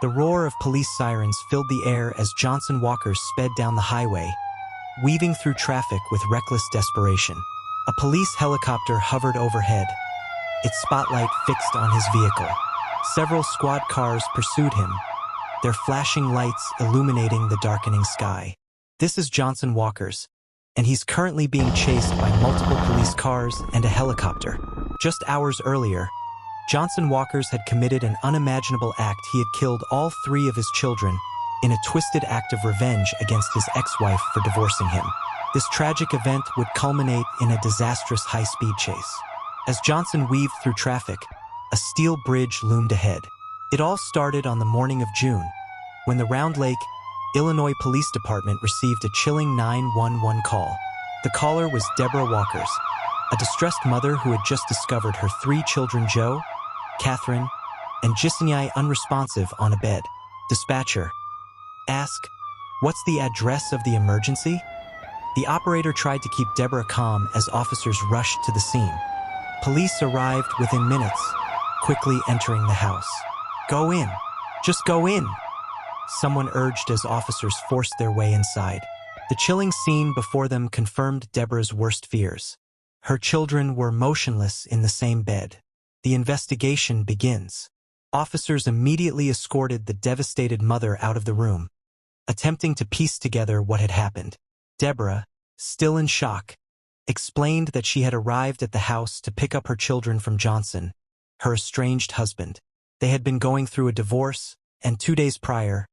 The roar of police sirens filled the air as Johnson Walker sped down the highway, weaving through traffic with reckless desperation. A police helicopter hovered overhead, its spotlight fixed on his vehicle. Several squad cars pursued him, their flashing lights illuminating the darkening sky. This is Johnson Walker's, and he's currently being chased by multiple police cars and a helicopter. Just hours earlier, Johnson Walker's had committed an unimaginable act. He had killed all 3 of his children in a twisted act of revenge against his ex-wife for divorcing him. This tragic event would culminate in a disastrous high-speed chase. As Johnson weaved through traffic, a steel bridge loomed ahead. It all started on the morning of June, when the Round Lake, Illinois Police Department received a chilling 911 call. The caller was Deborah Walkers, a distressed mother who had just discovered her 3 children, Joe, Catherine, and Jisnyai, unresponsive on a bed. Dispatcher, ask, what's the address of the emergency? The operator tried to keep Deborah calm as officers rushed to the scene. Police arrived within minutes, quickly entering the house. Go in. Just go in, someone urged as officers forced their way inside. The chilling scene before them confirmed Deborah's worst fears. Her children were motionless in the same bed. The investigation begins. Officers immediately escorted the devastated mother out of the room, attempting to piece together what had happened. Deborah, still in shock, explained that she had arrived at the house to pick up her children from Johnson, her estranged husband. They had been going through a divorce, and 2 days prior,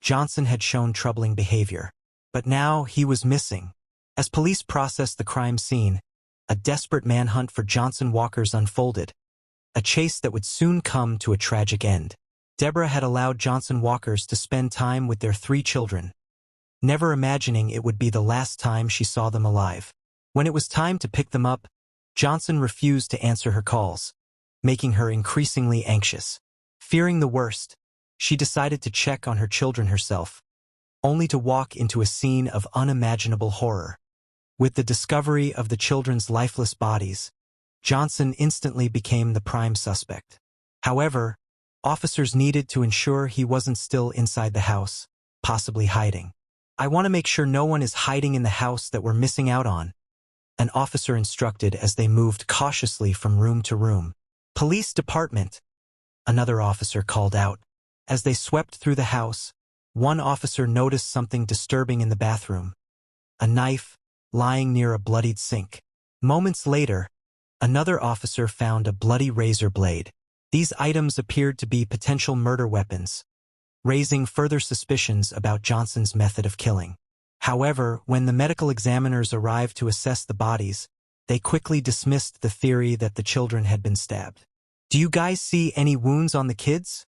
Johnson had shown troubling behavior. But now he was missing. As police processed the crime scene, a desperate manhunt for Johnson Walker's unfolded, a chase that would soon come to a tragic end. Deborah had allowed Johnson Walker's to spend time with their 3 children, never imagining it would be the last time she saw them alive. When it was time to pick them up, Johnson refused to answer her calls, making her increasingly anxious. Fearing the worst, she decided to check on her children herself, only to walk into a scene of unimaginable horror. With the discovery of the children's lifeless bodies, Johnson instantly became the prime suspect. However, officers needed to ensure he wasn't still inside the house, possibly hiding. I want to make sure no one is hiding in the house that we're missing out on, an officer instructed as they moved cautiously from room to room. Police department, another officer called out. As they swept through the house, one officer noticed something disturbing in the bathroom. A knife, lying near a bloodied sink. Moments later, another officer found a bloody razor blade. These items appeared to be potential murder weapons, raising further suspicions about Johnson's method of killing. However, when the medical examiners arrived to assess the bodies, they quickly dismissed the theory that the children had been stabbed. "Do you guys see any wounds on the kids?"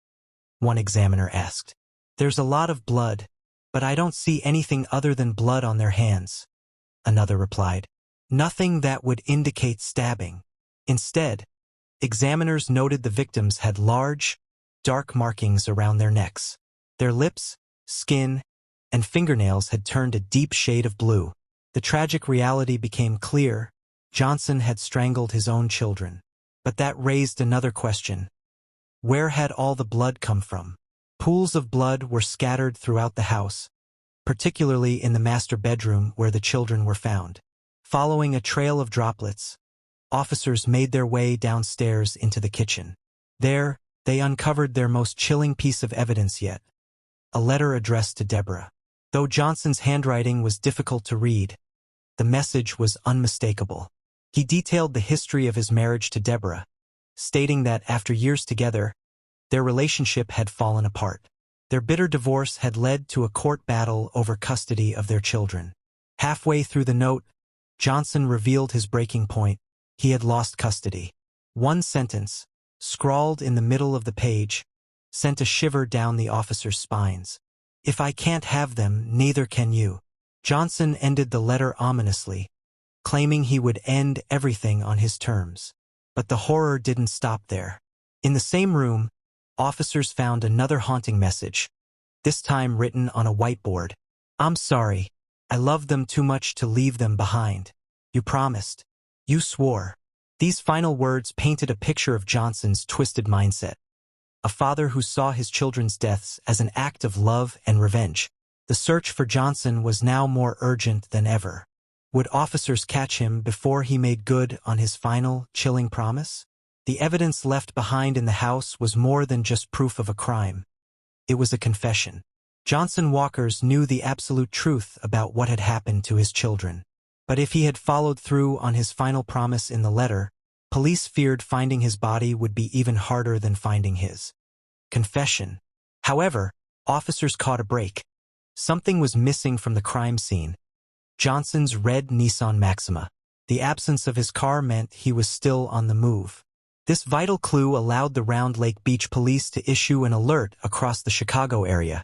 one examiner asked. "There's a lot of blood, but I don't see anything other than blood on their hands," another replied. "Nothing that would indicate stabbing." Instead, examiners noted the victims had large, dark markings around their necks. Their lips, skin, and fingernails had turned a deep shade of blue. The tragic reality became clear. Johnson had strangled his own children. But that raised another question. Where had all the blood come from? Pools of blood were scattered throughout the house, particularly in the master bedroom where the children were found. Following a trail of droplets, officers made their way downstairs into the kitchen. There, they uncovered their most chilling piece of evidence yet, a letter addressed to Deborah. Though Johnson's handwriting was difficult to read, the message was unmistakable. He detailed the history of his marriage to Deborah, stating that after years together, their relationship had fallen apart. Their bitter divorce had led to a court battle over custody of their children. Halfway through the note, Johnson revealed his breaking point. He had lost custody. One sentence, scrawled in the middle of the page, sent a shiver down the officers' spines. "If I can't have them, neither can you." Johnson ended the letter ominously, claiming he would end everything on his terms. But the horror didn't stop there. In the same room, officers found another haunting message, this time written on a whiteboard. "I'm sorry. I loved them too much to leave them behind. You promised. You swore." These final words painted a picture of Johnson's twisted mindset. a father who saw his children's deaths as an act of love and revenge. The search for Johnson was now more urgent than ever. Would officers catch him before he made good on his final, chilling promise? The evidence left behind in the house was more than just proof of a crime. It was a confession. Johnson Walkers knew the absolute truth about what had happened to his children. But if he had followed through on his final promise in the letter, police feared finding his body would be even harder than finding his confession. However, officers caught a break. Something was missing from the crime scene. Johnson's red Nissan Maxima. The absence of his car meant he was still on the move. This vital clue allowed the Round Lake Beach Police to issue an alert across the Chicago area,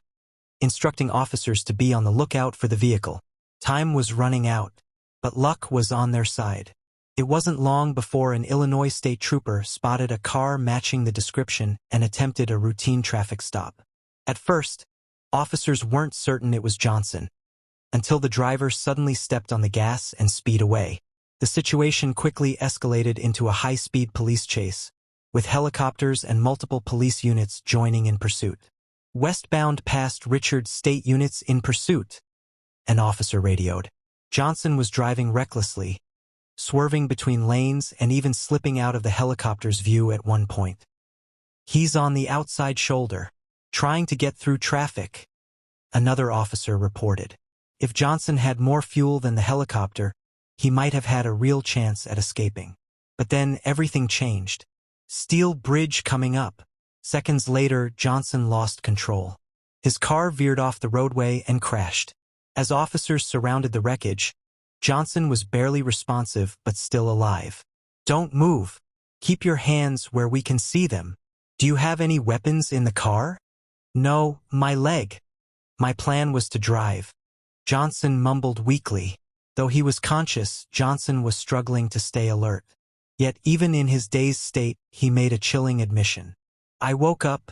instructing officers to be on the lookout for the vehicle. Time was running out, but luck was on their side. It wasn't long before an Illinois state trooper spotted a car matching the description and attempted a routine traffic stop. At first, officers weren't certain it was Johnson, until the driver suddenly stepped on the gas and sped away. The situation quickly escalated into a high-speed police chase, with helicopters and multiple police units joining in pursuit. Westbound past Richards State units in pursuit, an officer radioed. Johnson was driving recklessly, swerving between lanes and even slipping out of the helicopter's view at one point. He's on the outside shoulder, trying to get through traffic, another officer reported. If Johnson had more fuel than the helicopter, he might have had a real chance at escaping. But then everything changed. Steel bridge coming up. Seconds later, Johnson lost control. His car veered off the roadway and crashed. As officers surrounded the wreckage, Johnson was barely responsive but still alive. "Don't move. Keep your hands where we can see them. Do you have any weapons in the car?" "No, my leg. My plan was to drive." Johnson mumbled weakly. Though he was conscious, Johnson was struggling to stay alert. Yet even in his dazed state, he made a chilling admission. "I woke up,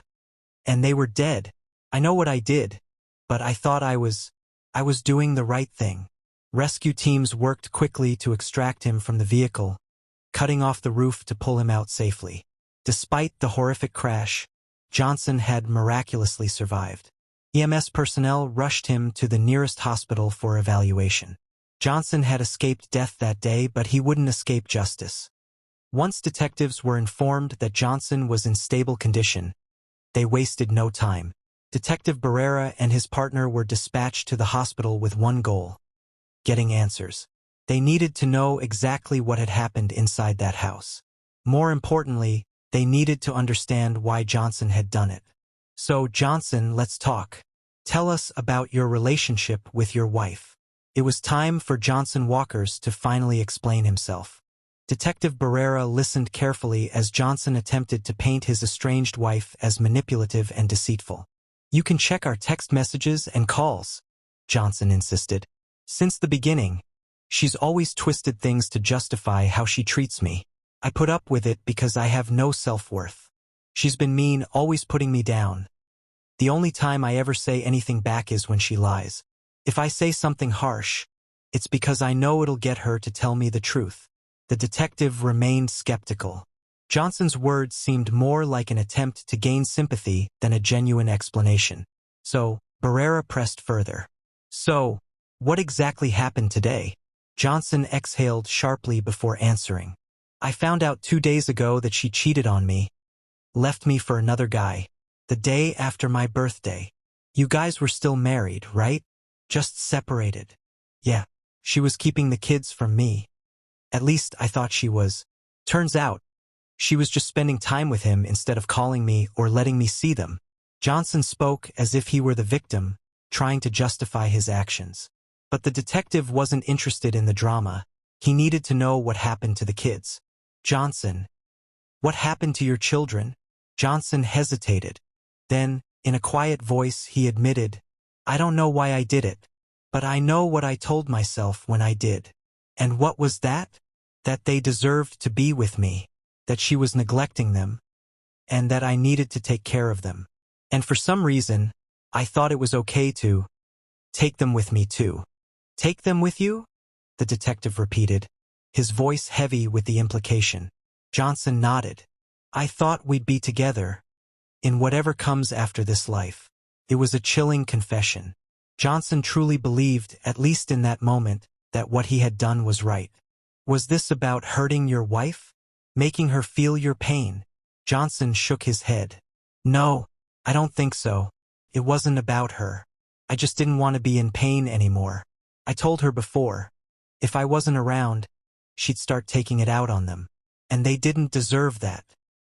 and they were dead. I know what I did, but I thought I was doing the right thing." Rescue teams worked quickly to extract him from the vehicle, cutting off the roof to pull him out safely. Despite the horrific crash, Johnson had miraculously survived. EMS personnel rushed him to the nearest hospital for evaluation. Johnson had escaped death that day, but he wouldn't escape justice. Once detectives were informed that Johnson was in stable condition, they wasted no time. Detective Barrera and his partner were dispatched to the hospital with one goal: getting answers. They needed to know exactly what had happened inside that house. More importantly, they needed to understand why Johnson had done it. "So, Johnson, let's talk. Tell us about your relationship with your wife." It was time for Johnson Walkers to finally explain himself. Detective Barrera listened carefully as Johnson attempted to paint his estranged wife as manipulative and deceitful. "You can check our text messages and calls," Johnson insisted. "Since the beginning, she's always twisted things to justify how she treats me. I put up with it because I have no self-worth. She's been mean, always putting me down. The only time I ever say anything back is when she lies. If I say something harsh, it's because I know it'll get her to tell me the truth." The detective remained skeptical. Johnson's words seemed more like an attempt to gain sympathy than a genuine explanation. So, Barrera pressed further. "So, what exactly happened today?" Johnson exhaled sharply before answering. "I found out 2 days ago that she cheated on me, left me for another guy, the day after my birthday. You guys were still married, right? Just separated." "Yeah, she was keeping the kids from me. At least I thought she was. Turns out, she was just spending time with him instead of calling me or letting me see them." Johnson spoke as if he were the victim, trying to justify his actions. But the detective wasn't interested in the drama. He needed to know what happened to the kids. "Johnson, what happened to your children?" Johnson hesitated. Then, in a quiet voice, he admitted, "I don't know why I did it, but I know what I told myself when I did." "And what was that?" "That they deserved to be with me, that she was neglecting them, and that I needed to take care of them. And for some reason, I thought it was okay to take them with me too." "Take them with you?" the detective repeated, his voice heavy with the implication. Johnson nodded. "I thought we'd be together, in whatever comes after this life. It was a chilling confession. Johnson truly believed, at least in that moment, that what he had done was right. Was this about hurting your wife? Making her feel your pain? Johnson shook his head. No, I don't think so. It wasn't about her. I just didn't want to be in pain anymore. I told her before, if I wasn't around, she'd start taking it out on them. And they didn't deserve that.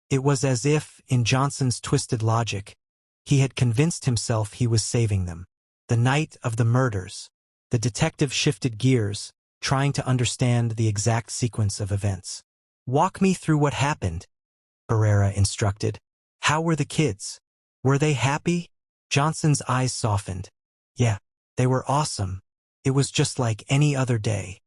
It was as if, in Johnson's twisted logic, he had convinced himself he was saving them. The night of the murders. The detective shifted gears, trying to understand the exact sequence of events. Walk me through what happened, Barrera instructed. How were the kids? Were they happy? Johnson's eyes softened. Yeah, they were awesome. It was just like any other day.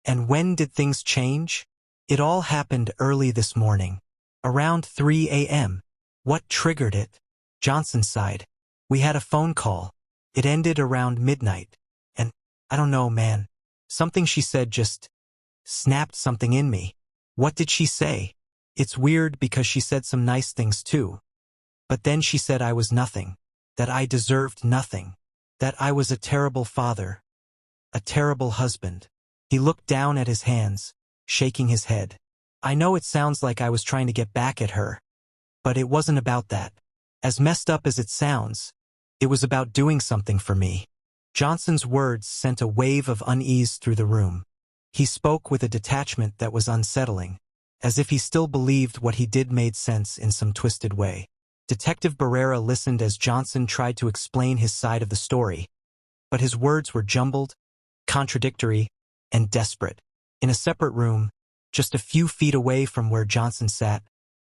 And when did things change? It all happened early this morning. Around 3 a.m. What triggered it? Johnson sighed. We had a phone call. It ended around midnight. And, I don't know, man. Something she said just snapped something in me. What did she say? It's weird because she said some nice things too. But then she said I was nothing. That I deserved nothing. That I was a terrible father. A terrible husband. He looked down at his hands, shaking his head. I know it sounds like I was trying to get back at her. But it wasn't about that. As messed up as it sounds, it was about doing something for me. Johnson's words sent a wave of unease through the room. He spoke with a detachment that was unsettling, as if he still believed what he did made sense in some twisted way. Detective Barrera listened as Johnson tried to explain his side of the story, but his words were jumbled, contradictory, and desperate. In a separate room, just a few feet away from where Johnson sat,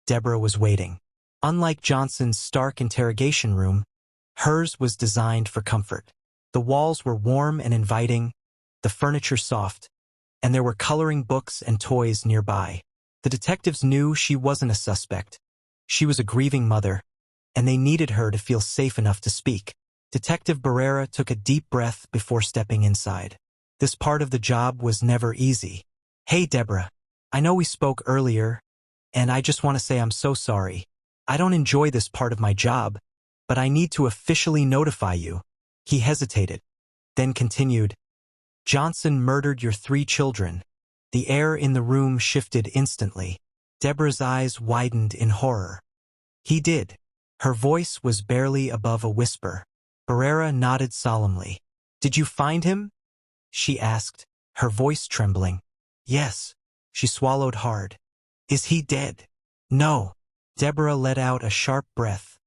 Deborah was waiting. Unlike Johnson's stark interrogation room, hers was designed for comfort. The walls were warm and inviting, the furniture soft, and there were coloring books and toys nearby. The detectives knew she wasn't a suspect. She was a grieving mother, and they needed her to feel safe enough to speak. Detective Barrera took a deep breath before stepping inside. This part of the job was never easy. Hey, Deborah. I know we spoke earlier, and I just want to say I'm so sorry. I don't enjoy this part of my job, but I need to officially notify you. He hesitated, then continued. Johnson murdered your 3 children. The air in the room shifted instantly. Deborah's eyes widened in horror. He did. Her voice was barely above a whisper. Barrera nodded solemnly. Did you find him? She asked, her voice trembling. Yes. She swallowed hard. Is he dead? No. Deborah let out a sharp breath,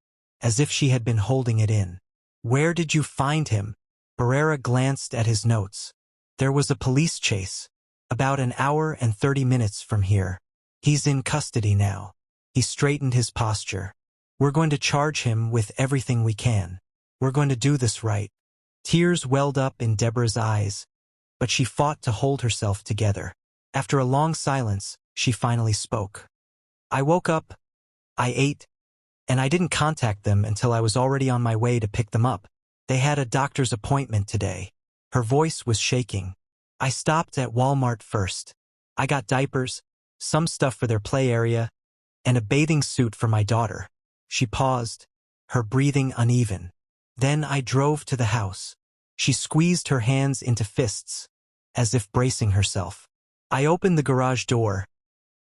as if she had been holding it in. Where did you find him? Barrera glanced at his notes. There was a police chase, about an hour and 30 minutes from here. He's in custody now. He straightened his posture. We're going to charge him with everything we can. We're going to do this right. Tears welled up in Deborah's eyes, but she fought to hold herself together. After a long silence, she finally spoke. I woke up, I ate, and I didn't contact them until I was already on my way to pick them up. They had a doctor's appointment today. Her voice was shaking. I stopped at Walmart first. I got diapers, some stuff for their play area, and a bathing suit for my daughter. She paused, her breathing uneven. Then I drove to the house. She squeezed her hands into fists, as if bracing herself. I opened the garage door,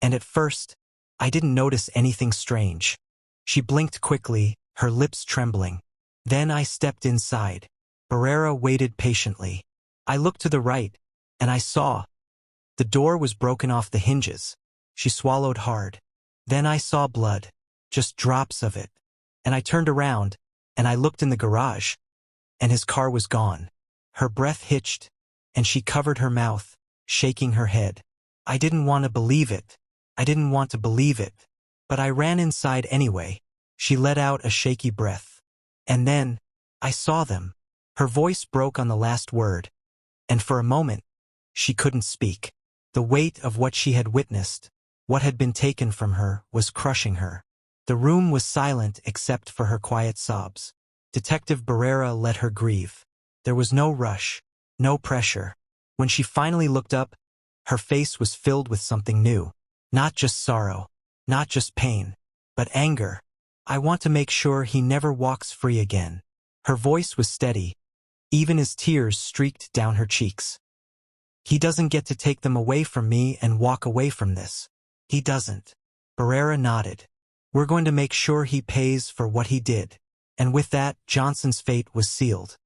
and at first, I didn't notice anything strange. She blinked quickly, her lips trembling. Then I stepped inside. Barrera waited patiently. I looked to the right, and I saw. The door was broken off the hinges. She swallowed hard. Then I saw blood, just drops of it. And I turned around, and I looked in the garage, and his car was gone. Her breath hitched, and she covered her mouth, shaking her head. I didn't want to believe it. I didn't want to believe it. But I ran inside anyway. She let out a shaky breath. And then, I saw them. Her voice broke on the last word. And for a moment, she couldn't speak. The weight of what she had witnessed, what had been taken from her, was crushing her. The room was silent except for her quiet sobs. Detective Barrera let her grieve. There was no rush, no pressure. When she finally looked up, her face was filled with something new. Not just sorrow, not just pain, but anger. I want to make sure he never walks free again. Her voice was steady, even as tears streaked down her cheeks. He doesn't get to take them away from me and walk away from this. He doesn't. Barrera nodded. We're going to make sure he pays for what he did. And with that, Johnson's fate was sealed.